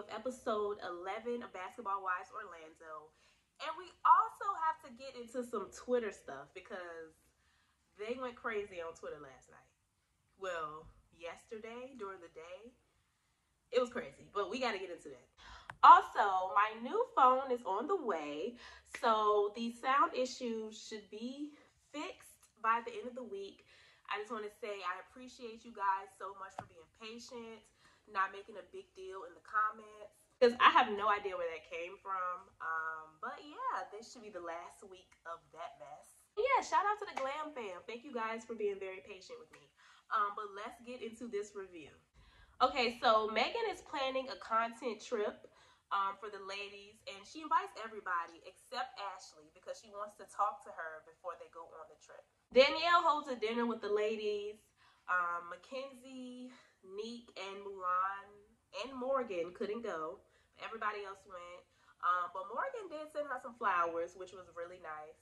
with episode 11 of Basketball Wives Orlando. And we also have to get into some Twitter stuff because they went crazy on Twitter last night. Well, yesterday during the day, it was crazy, but we got to get into that. Also, my new phone is on the way, so the sound issues should be fixed by the end of the week. I just want to say I appreciate you guys so much for being patient, not making a big deal in the comments, because I have no idea where that came from. But yeah, this should be the last week of that mess. Yeah, shout out to the Glam fam. Thank you guys for being very patient with me. But let's get into this review. Okay, so Megan is planning a content trip for the ladies, and she invites everybody except Ashley because she wants to talk to her before they go on the trip. Danielle holds a dinner with the ladies. Mackenzie, Neek, and Mulan and Morgan couldn't go. Everybody else went. But Morgan did send her some flowers, which was really nice.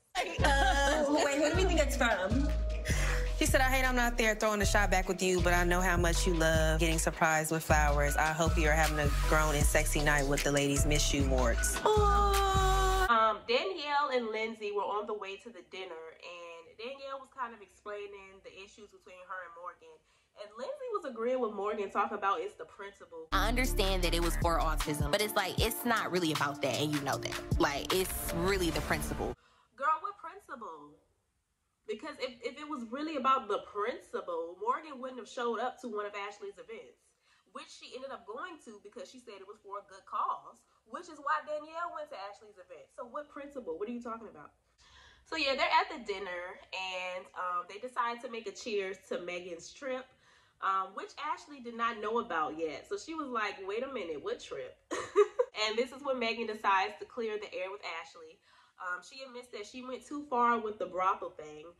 Wait, who do we think it's from? She said, I hate I'm not there throwing the shot back with you, but I know how much you love getting surprised with flowers. I hope you're having a grown and sexy night with the ladies. Miss you, Morgs. Danielle and Lindsay were on the way to the dinner, and Danielle was kind of explaining the issues between her and Morgan. And Lindsay was agreeing with Morgan, talking about it's the principal. I understand that it was for autism, but it's like, it's not really about that, and you know that. Like, it's really the principal. Girl, what principal? Because if it was really about the principal, Morgan wouldn't have showed up to one of Ashley's events, which she ended up going to because she said it was for a good cause, which is why Danielle went to Ashley's event. So what principal? What are you talking about? So yeah, they're at the dinner, and they decide to make a cheers to Megan's trip, which Ashley did not know about yet. So she was like, wait a minute, what trip? And this is when Megan decides to clear the air with Ashley. She admits that she went too far with the brothel thing,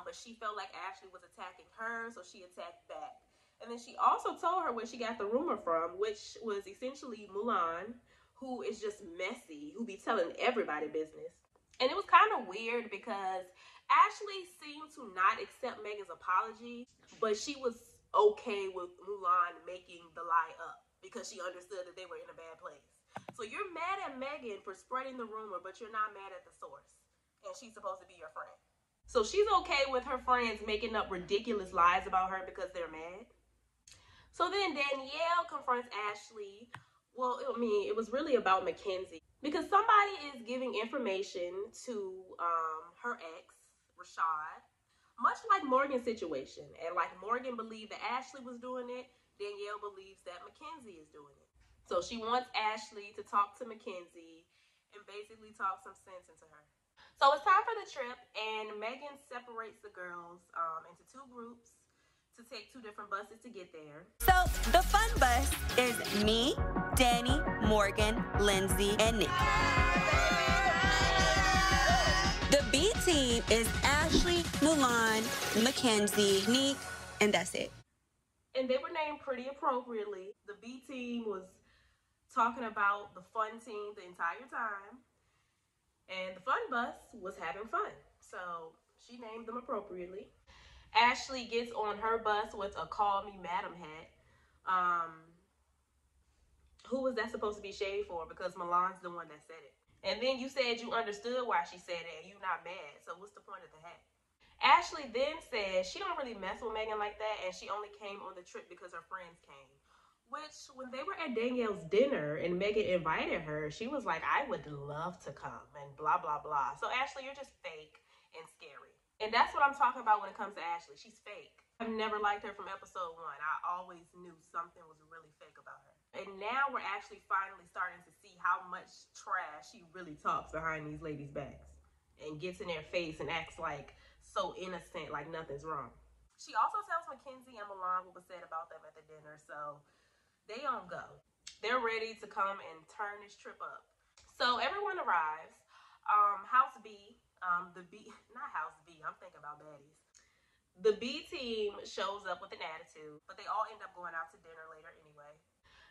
but she felt like Ashley was attacking her, so she attacked back. And then she also told her where she got the rumor from, which was essentially Mulan, who is just messy, who be telling everybody business. And it was kind of weird because Ashley seemed to not accept Megan's apology, but she was okay with Mulan making the lie up because she understood that they were in a bad place. So you're mad at Megan for spreading the rumor, but you're not mad at the source. And she's supposed to be your friend. So she's okay with her friends making up ridiculous lies about her because they're mad. So then Danielle confronts Ashley. Well, I mean, it was really about Mackenzie. Because somebody is giving information to her ex, Rashad. Much like Morgan's situation. And like Morgan believed that Ashley was doing it, Danielle believes that Mackenzie is doing it. So she wants Ashley to talk to Mackenzie and basically talk some sense into her. So it's time for the trip, and Megan separates the girls into two groups to take two different buses to get there. So the fun bus is me, Dani, Morgan, Lindsay, and Nick. The B team is Ashley, Mulan, Mackenzie, Neek, and that's it. And they were named pretty appropriately. The B team was talking about the fun team the entire time, and the fun bus was having fun, so she named them appropriately. Ashley gets on her bus with a call me madam hat. Who was that supposed to be shade for? Because Milan's the one that said it. And then you said you understood why she said it and you're not mad, so what's the point of the hat? Ashley then says she don't really mess with Megan like that, and she only came on the trip because her friends came. Which, when they were at Danielle's dinner and Megan invited her, she was like, I would love to come and blah, blah, blah. So, Ashley, you're just fake and scary. And that's what I'm talking about when it comes to Ashley. She's fake. I've never liked her from episode 1. I always knew something was really fake about her. And now we're actually finally starting to see how much trash she really talks behind these ladies' backs and gets in their face and acts like so innocent, like nothing's wrong. She also tells Mackenzie and Mulan what was said about them at the dinner, so they on go. They're ready to come and turn this trip up. So everyone arrives. House B, not House B, I'm thinking about baddies. The B team shows up with an attitude, but they all end up going out to dinner later anyway.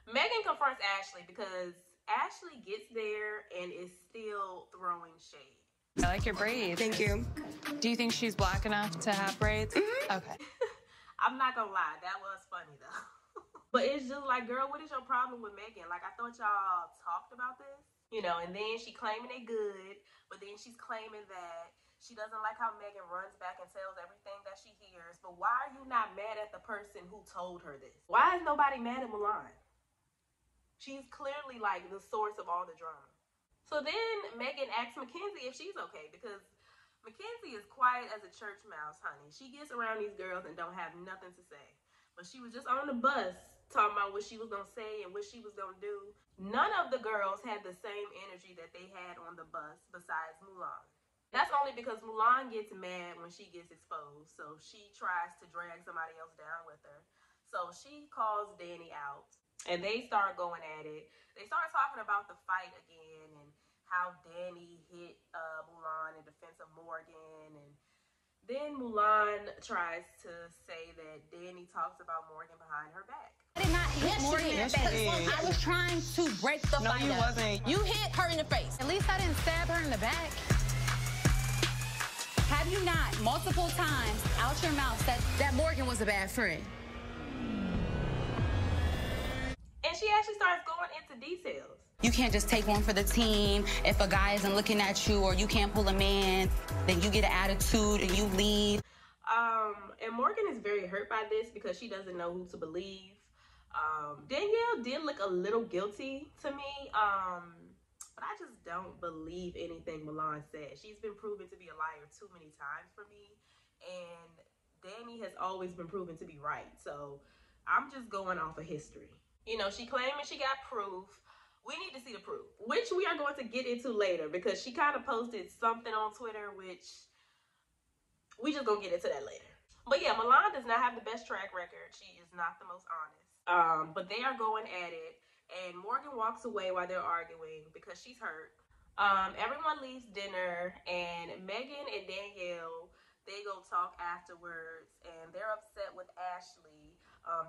Megan confronts Ashley because Ashley gets there and is still throwing shade. I like your braids. Thank you. Do you think she's black enough to have braids? Mm-hmm. Okay. I'm not gonna lie, that was funny though. But it's just like, girl, what is your problem with Megan? Like, I thought y'all talked about this. You know, and then she claiming they good, but then she's claiming that she doesn't like how Megan runs back and tells everything that she hears. But why are you not mad at the person who told her this? Why is nobody mad at Mulan? She's clearly like the source of all the drama. So then Megan asks Mackenzie if she's okay, because Mackenzie is quiet as a church mouse, honey. She gets around these girls and don't have nothing to say. But she was just on the bus talking about what she was gonna say and what she was gonna do. None of the girls had the same energy that they had on the bus besides Mulan. That's only because Mulan gets mad when she gets exposed, so she tries to drag somebody else down with her. So she calls Dani out, and they start going at it. They start talking about the fight again and how Dani hit Mulan in defense of Morgan, and then Mulan tries to say that Dani talks about Morgan behind her back. I did not hit Morgan in the face. I was trying to break the fight up. No, you wasn't. You hit her in the face. At least I didn't stab her in the back. Have you not multiple times out your mouth said that Morgan was a bad friend? And she actually starts going into details. You can't just take one for the team. If a guy isn't looking at you or you can't pull a man, then you get an attitude and you leave. And Morgan is very hurt by this because she doesn't know who to believe. Danielle did look a little guilty to me, but I just don't believe anything Mulan said. She's been proven to be a liar too many times for me, and Dani has always been proven to be right. So I'm just going off of history. You know, she claiming she got proof. We need to see the proof, which we are going to get into later because she kind of posted something on Twitter, which we just gonna get into that later. But yeah, Mulan does not have the best track record. She is not the most honest. But they are going at it, and Morgan walks away while they're arguing because she's hurt. Everyone leaves dinner, and Megan and Danielle, they go talk afterwards, and they're upset with Ashley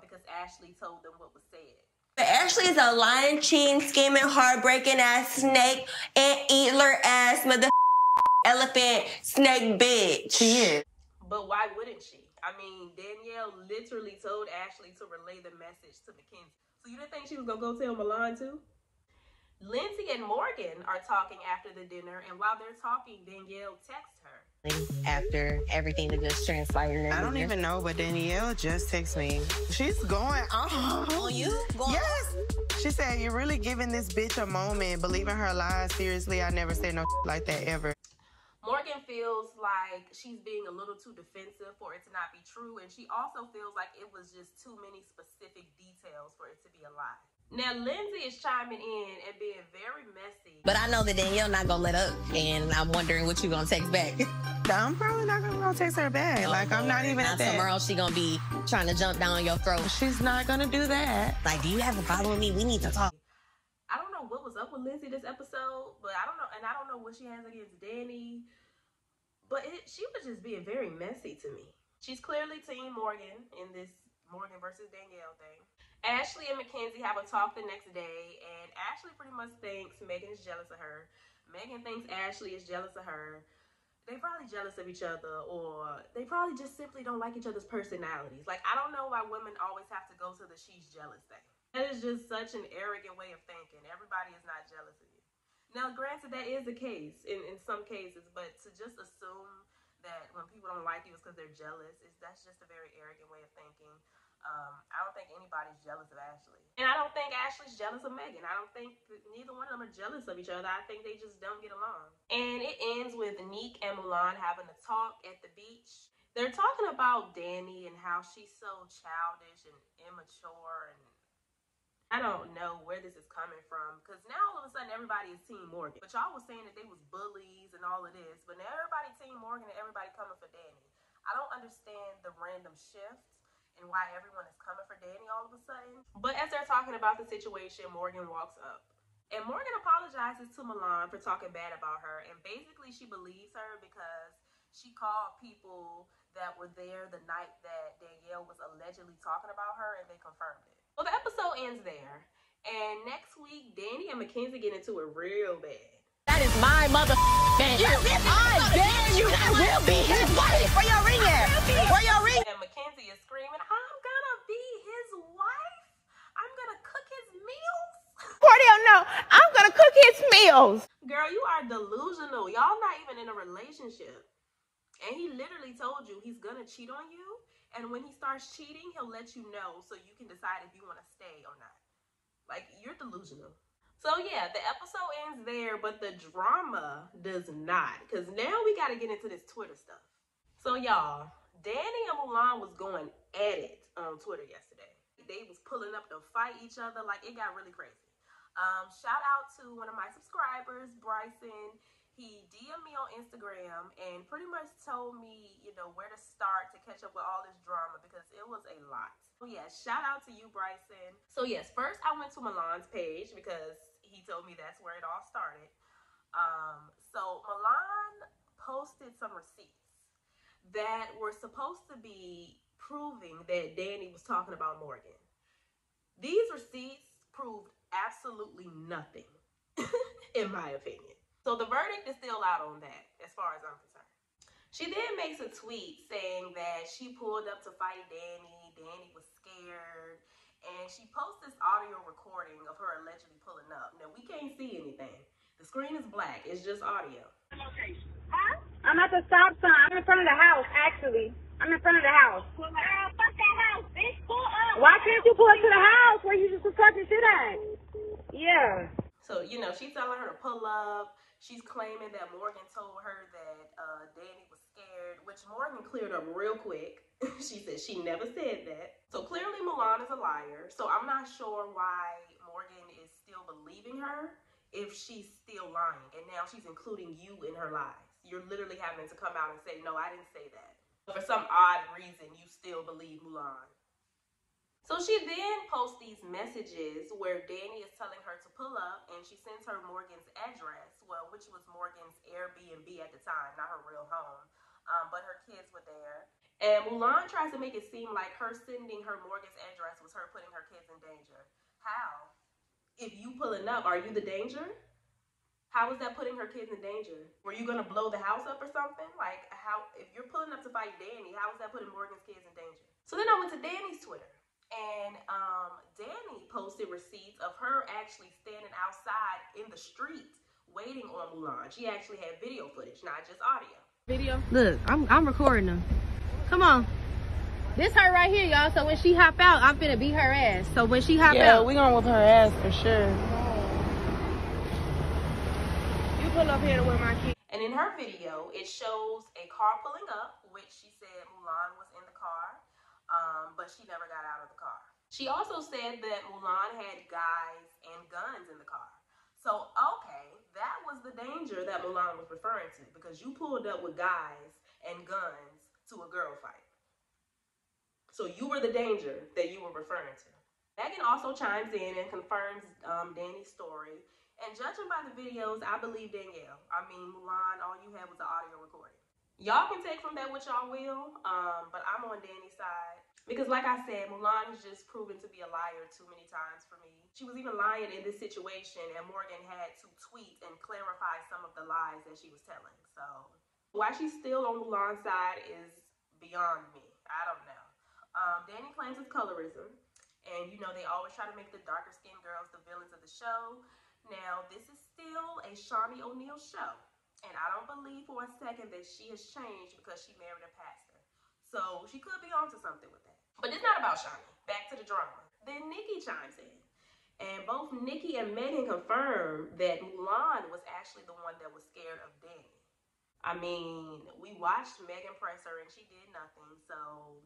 because Ashley told them what was said. Ashley is a lying, cheating, scheming, heartbreaking ass snake and eatler ass mother elephant snake bitch. She is. But why wouldn't she? I mean, Danielle literally told Ashley to relay the message to Mackenzie. So you didn't think she was gonna go tell Mulan too? Lindsay and Morgan are talking after the dinner, and while they're talking, Danielle texts her. After everything that just transpired. I don't even know, but Danielle just texted me. She's going on you? Yes. She said, you're really giving this bitch a moment, believing her lies. Seriously, I never said no like that ever. Morgan feels like she's being a little too defensive for it to not be true, and she also feels like it was just too many specific details for it to be a lie. Now, Lindsay is chiming in and being very messy. But I know that Danielle not gonna let up, and I'm wondering what you gonna text back. I'm probably not gonna text her back. Like, I'm not even at that. Somewhere else she gonna be trying to jump down your throat. She's not gonna do that. Like, do you have a problem with me? We need to talk. I don't know what was up with Lindsay this episode, but I don't know, and I don't know what she has against Dani, but she was just being very messy to me. She's clearly Team Morgan in this Morgan versus Danielle thing. Ashley and Mackenzie have a talk the next day, and Ashley pretty much thinks Megan is jealous of her. Megan thinks Ashley is jealous of her. They probably jealous of each other, or they probably just simply don't like each other's personalities. Like, I don't know why women always have to go to the she's jealous thing. That is just such an arrogant way of thinking. Everybody is not jealous of you. Now, granted, that is the case in some cases, but to just assume that when people don't like you it's because they're jealous, that's just a very arrogant way of thinking. I don't think anybody's jealous of Ashley. And I don't think Ashley's jealous of Megan. I don't think neither one of them are jealous of each other. I think they just don't get along. And it ends with Neek and Mulan having a talk at the beach. They're talking about Dani and how she's so childish and immature, and I don't know where this is coming from, because now all of a sudden everybody is Team Morgan. But y'all was saying that they was bullies and all of this, but now everybody Team Morgan and everybody coming for Dani. I don't understand the random shift and why everyone is coming for Dani all of a sudden. But as they're talking about the situation, Morgan walks up. And Morgan apologizes to Mulan for talking bad about her. And basically she believes her because she called people that were there the night that Danielle was allegedly talking about her, and they confirmed it. Well, the episode ends there. And next week, Dani and Mackenzie get into it real bad. That is my mother man. I dare you. I will be his wife. Where your ring at? Where your ring? And Mackenzie is screaming, I'm gonna be his wife? kids meals. Girl, you are delusional. Y'all not even in a relationship. And he literally told you he's gonna cheat on you. And when he starts cheating, he'll let you know so you can decide if you want to stay or not. Like, you're delusional. So yeah, the episode ends there, but the drama does not. Because now we got to get into this Twitter stuff. So y'all, Dani and Mulan was going at it on Twitter yesterday. They was pulling up to fight each other. Like, it got really crazy. Shout out to one of my subscribers, Bryson. He DM'd me on Instagram and pretty much told me, you know, where to start to catch up with all this drama because it was a lot. So yeah, shout out to you, Bryson. So yes, first I went to Mulan's page because he told me that's where it all started. So Mulan posted some receipts that were supposed to be proving that Dani was talking about Morgan. These receipts proved absolutely nothing, in my opinion. So the verdict is still out on that, as far as I'm concerned. She then makes a tweet saying that she pulled up to fight Dani. Dani was scared. And she posts this audio recording of her allegedly pulling up. Now, we can't see anything. The screen is black. It's just audio. Huh? I'm at the stop sign. I'm in front of the house, actually. I'm in front of the house. Fuck that house, bitch. Pull up. Why can't you pull up to the house where you just was talking shit at? Yeah. So, you know, she's telling her to pull up. She's claiming that Morgan told her that Dani was scared, which Morgan cleared up real quick. She said she never said that. So clearly Mulan is a liar. So I'm not sure why Morgan is still believing her if she's still lying. And now she's including you in her lies. You're literally having to come out and say, no, I didn't say that. For some odd reason, you still believe Mulan. So she then posts these messages where Dani is telling her to pull up, and she sends her Morgan's address, well, which was Morgan's Airbnb at the time, not her real home, but her kids were there. And Mulan tries to make it seem like her sending her Morgan's address was her putting her kids in danger. How? If you pulling up, are you the danger? How is that putting her kids in danger? Were you gonna blow the house up or something? Like, how, if you're pulling up to fight Dani, how is that putting Morgan's kids in danger? So then I went to Dani's Twitter. And Dani posted receipts of her actually standing outside in the street waiting on Mulan. She actually had video footage, not just audio. Video? Look, I'm recording them. Come on. This her right here, y'all. So when she hop out, I'm finna beat her ass. So when she hop out. Yeah, we gonna whoop her ass for sure. You pull up here to where my kid. And in her video, it shows a car pulling up, which she said Mulan was in the car. But she never got out of the car. She also said that Mulan had guys and guns in the car. So, okay, that was the danger that Mulan was referring to, because you pulled up with guys and guns to a girl fight. So you were the danger that you were referring to. Megan also chimes in and confirms Dani's story. And judging by the videos, I believe Danielle. I mean, Mulan, all you had was the audio recording. Y'all can take from that what y'all will, but I'm on Dani's side. Because like I said, Mulan has just proven to be a liar too many times for me. She was even lying in this situation, and Morgan had to tweet and clarify some of the lies that she was telling. So why she's still on Mulan's side is beyond me. I don't know. Dani claims it's colorism. And, you know, they always try to make the darker skinned girls the villains of the show. Now, this is still a Shawnee O'Neal show. And I don't believe for a second that she has changed because she married a pastor. So she could be onto something with that. But it's not about Shawnee. Back to the drama. Then Nikki chimes in. And both Nikki and Megan confirmed that Mulan was actually the one that was scared of Dani. I mean, we watched Megan press her and she did nothing. So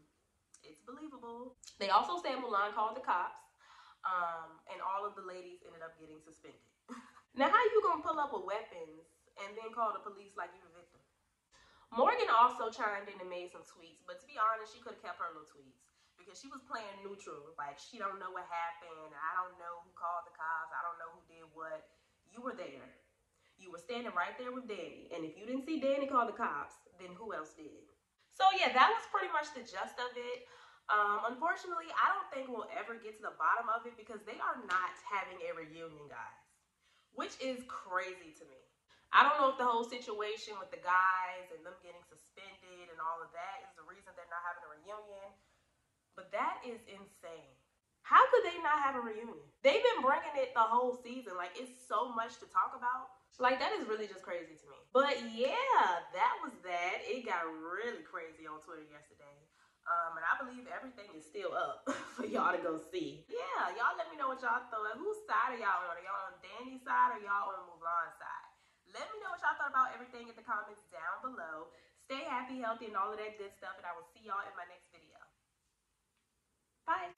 it's believable. They also said Mulan called the cops. And all of the ladies ended up getting suspended. Now, how you gonna pull up with weapons and then call the police like you're a victim? Morgan also chimed in and made some tweets, but to be honest, she could have kept her little tweets because she was playing neutral. Like, she don't know what happened. I don't know who called the cops. I don't know who did what. You were there. You were standing right there with Dani. And if you didn't see Dani call the cops, then who else did? So yeah, that was pretty much the gist of it. Unfortunately, I don't think we'll ever get to the bottom of it because they are not having a reunion, guys, which is crazy to me. I don't know if the whole situation with the guys and them getting suspended and all of that is the reason they're not having a reunion, but that is insane. How could they not not have a reunion? They've been bringing it the whole season. Like, it's so much to talk about. Like, that is really just crazy to me. But yeah, that was that. It got really crazy on Twitter yesterday. And I believe everything is still up for y'all to go see. Yeah, y'all let me know what y'all thought. Whose side are y'all on? Are y'all on Dani's side or y'all on Mulan's side? Let me know what y'all thought about everything in the comments down below. Stay happy, healthy, and all of that good stuff. And I will see y'all in my next video. Bye.